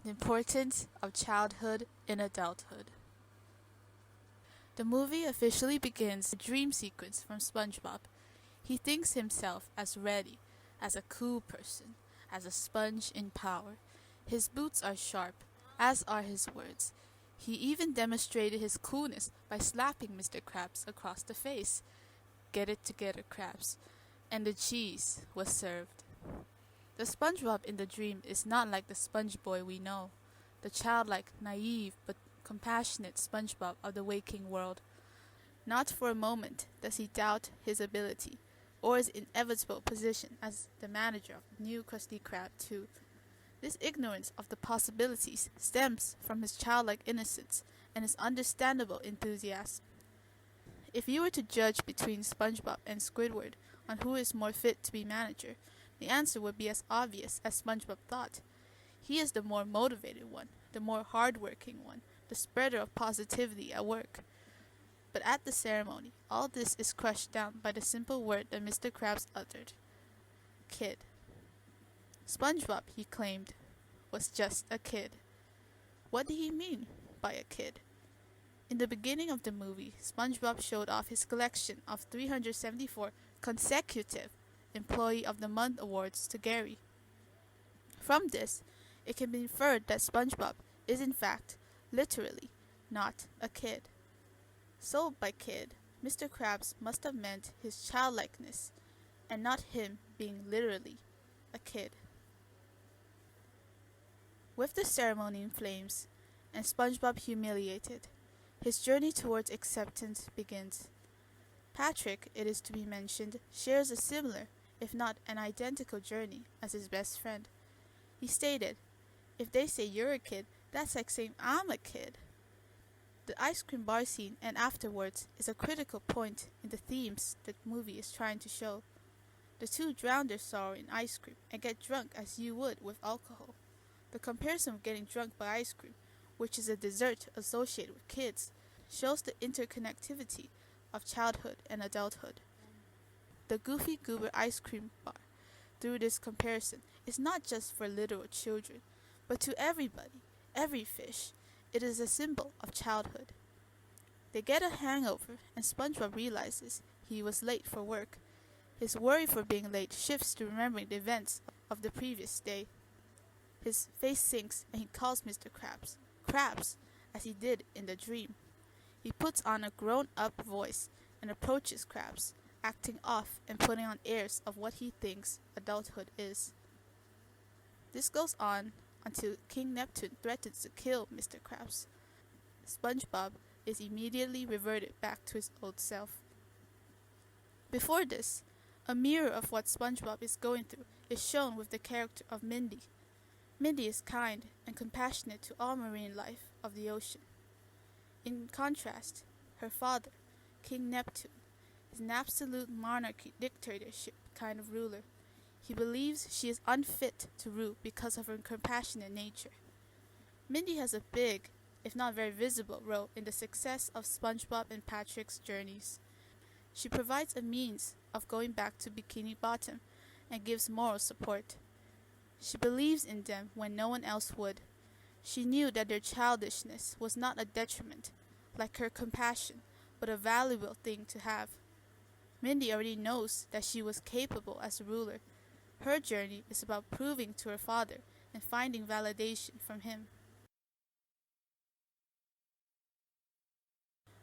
The importance of childhood in adulthood. The movie officially begins with a dream sequence from Spongebob. He thinks himself as ready, as a cool person, as a sponge in power. His boots are sharp, as are his words. He even demonstrated his coolness by slapping Mr. Krabs across the face. Get it together, Krabs. And the cheese was served. The Spongebob in the dream is not like the Sponge Boy we know, the childlike, naive, but compassionate Spongebob of the waking world. Not for a moment does he doubt his ability, or his inevitable position as the manager of the new Krusty Krab 2. This ignorance of the possibilities stems from his childlike innocence and his understandable enthusiasm. If you were to judge between Spongebob and Squidward on who is more fit to be manager, the answer would be as obvious as Spongebob thought. He is the more motivated one, the more hard-working one, the spreader of positivity at work. But at the ceremony, all this is crushed down by the simple word that Mr. Krabs uttered. Kid. Spongebob, he claimed, was just a kid. What did he mean by a kid? In the beginning of the movie, Spongebob showed off his collection of 374 consecutive Employee of the Month awards to Gary. From this, it can be inferred that Spongebob is in fact, literally, not a kid. So by kid, Mr. Krabs must have meant his childlikeness, and not him being literally a kid. With the ceremony in flames, and Spongebob humiliated, his journey towards acceptance begins. Patrick, it is to be mentioned, shares a similar, if not an identical journey as his best friend. He stated, "If they say you're a kid, that's like saying I'm a kid." The ice cream bar scene and afterwards is a critical point in the themes that the movie is trying to show. The two drown their sorrow in ice cream and get drunk as you would with alcohol. The comparison of getting drunk by ice cream, which is a dessert associated with kids, shows the interconnectivity of childhood and adulthood. The Goofy Goober ice cream bar, through this comparison, is not just for literal children, but to everybody, every fish. It is a symbol of childhood. They get a hangover, and Spongebob realizes he was late for work. His worry for being late shifts to remembering the events of the previous day. His face sinks, and he calls Mr. Krabs, Krabs, as he did in the dream. He puts on a grown-up voice and approaches Krabs, acting off and putting on airs of what he thinks adulthood is. This goes on until King Neptune threatens to kill Mr. Krabs. Spongebob is immediately reverted back to his old self. Before this, a mirror of what Spongebob is going through is shown with the character of Mindy. Mindy is kind and compassionate to all marine life of the ocean. In contrast, her father, King Neptune, is an absolute monarchy dictatorship kind of ruler. He believes she is unfit to rule because of her compassionate nature. Mindy has a big, if not very visible, role in the success of Spongebob and Patrick's journeys. She provides a means of going back to Bikini Bottom and gives moral support. She believes in them when no one else would. She knew that their childishness was not a detriment, like her compassion, but a valuable thing to have. Mindy already knows that she was capable as a ruler. Her journey is about proving to her father and finding validation from him.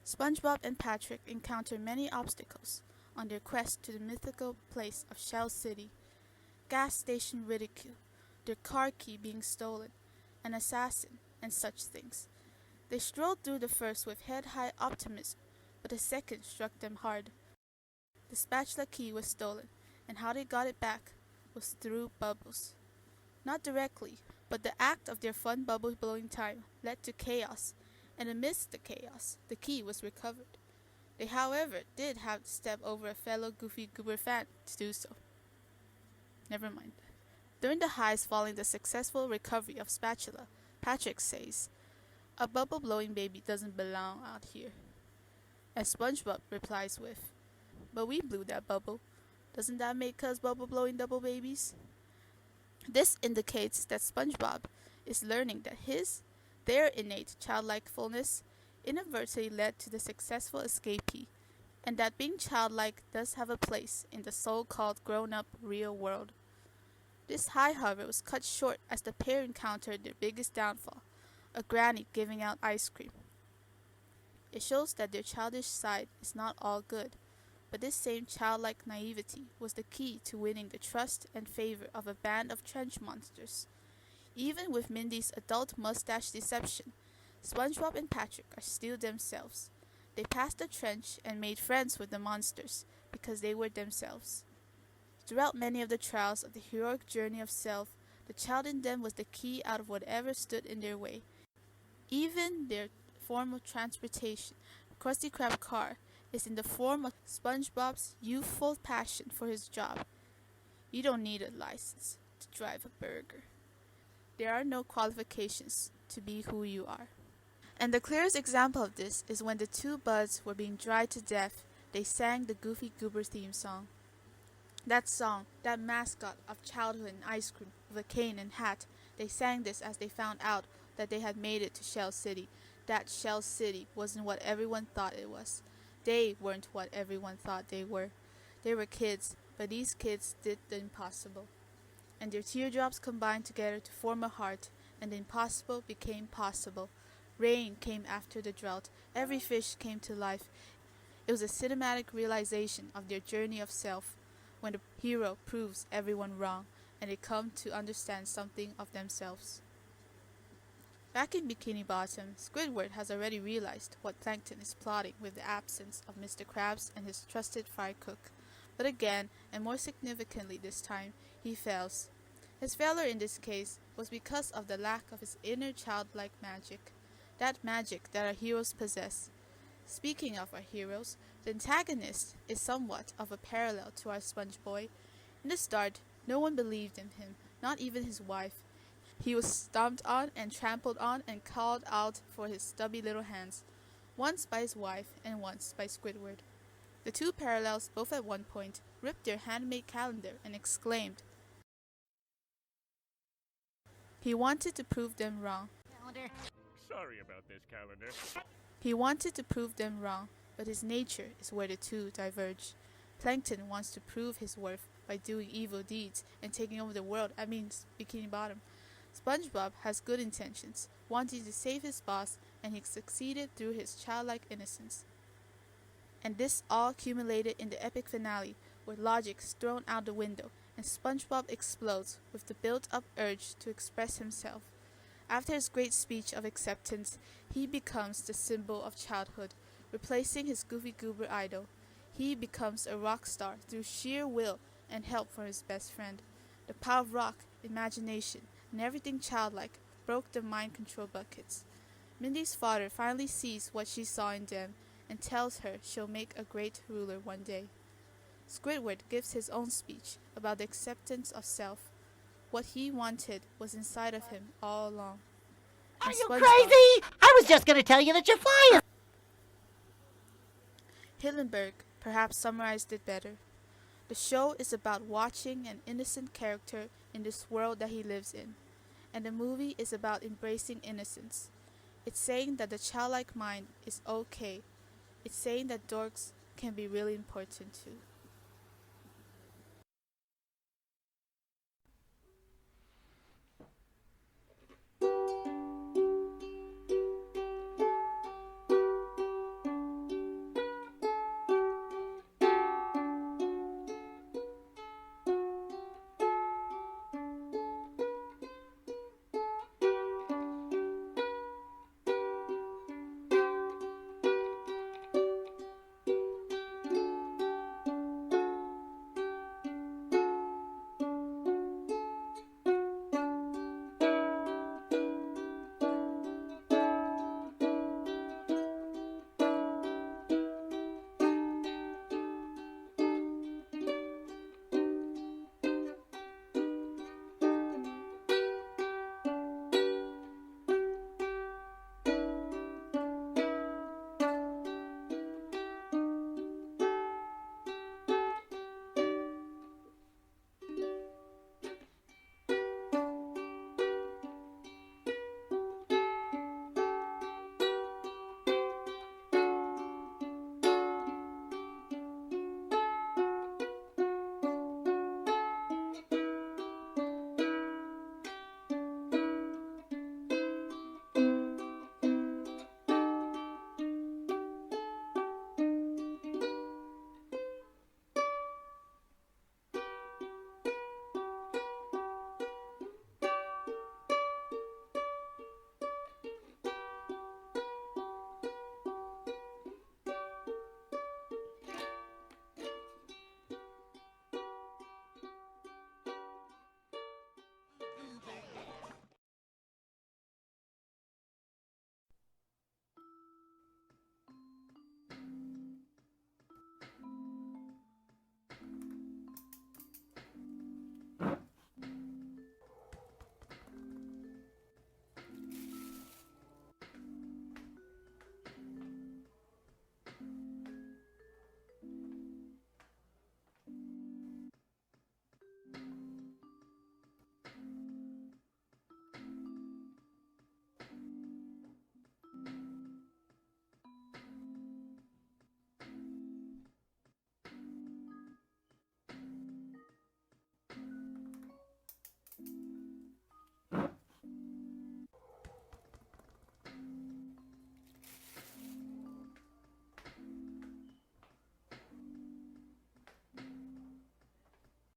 Spongebob and Patrick encounter many obstacles on their quest to the mythical place of Shell City. Gas station ridicule, their car key being stolen, an assassin, and such things. They strolled through the first with head-high optimism, but the second struck them hard. The spatula key was stolen, and how they got it back was through bubbles. Not directly, but the act of their fun bubble-blowing time led to chaos, and amidst the chaos, the key was recovered. They, however, did have to step over a fellow Goofy Goober fan to do so. Never mind. During the highs following the successful recovery of Spatula, Patrick says, "A bubble-blowing baby doesn't belong out here." And Spongebob replies with, "But we blew that bubble. Doesn't that make us bubble-blowing double babies?" This indicates that Spongebob is learning that their innate childlikefulness inadvertently led to the successful escapee, and that being childlike does have a place in the so-called grown-up real world. This high, however, was cut short as the pair encountered their biggest downfall, a granny giving out ice cream. It shows that their childish side is not all good, but this same childlike naivety was the key to winning the trust and favor of a band of trench monsters. Even with Mindy's adult mustache deception, SpongeBob and Patrick are still themselves. They passed the trench and made friends with the monsters because they were themselves. Throughout many of the trials of the heroic journey of self, the child in them was the key out of whatever stood in their way. Even their form of transportation, the Krusty Krab car, is in the form of SpongeBob's youthful passion for his job. You don't need a license to drive a burger. There are no qualifications to be who you are. And the clearest example of this is when the two buds were being dried to death, they sang the Goofy Goober theme song. That song, that mascot of childhood and ice cream with a cane and hat, they sang this as they found out that they had made it to Shell City. That Shell City wasn't what everyone thought it was. They weren't what everyone thought they were. They were kids, but these kids did the impossible. And their teardrops combined together to form a heart, and the impossible became possible. Rain came after the drought. Every fish came to life. It was a cinematic realization of their journey of self, when the hero proves everyone wrong, and they come to understand something of themselves. Back in Bikini Bottom, Squidward has already realized what Plankton is plotting with the absence of Mr. Krabs and his trusted fry cook. But again, and more significantly this time, he fails. His failure in this case was because of the lack of his inner childlike magic, that magic that our heroes possess. Speaking of our heroes, the antagonist is somewhat of a parallel to our Sponge Boy. In the start, no one believed in him, not even his wife. He was stomped on and trampled on and called out for his stubby little hands, once by his wife and once by Squidward. The two parallels both at one point ripped their handmade calendar and exclaimed, he wanted to prove them wrong. Sorry about this, calendar. He wanted to prove them wrong, but his nature is where the two diverge. Plankton wants to prove his worth by doing evil deeds and taking over the world, Bikini Bottom. SpongeBob has good intentions, wanting to save his boss, and he succeeded through his childlike innocence. And this all culminated in the epic finale, where logic is thrown out the window, and SpongeBob explodes with the built-up urge to express himself. After his great speech of acceptance, he becomes the symbol of childhood, replacing his Goofy Goober idol. He becomes a rock star through sheer will and help from his best friend. The power of rock, imagination, and everything childlike broke the mind control buckets. Mindy's father finally sees what she saw in them and tells her she'll make a great ruler one day. Squidward gives his own speech about the acceptance of self. What he wanted was inside of him all along. Are you crazy? I was just going to tell you that you're flying. Hillenburg perhaps summarized it better. The show is about watching an innocent character in this world that he lives in, and the movie is about embracing innocence. It's saying that the childlike mind is okay. It's saying that dorks can be really important too.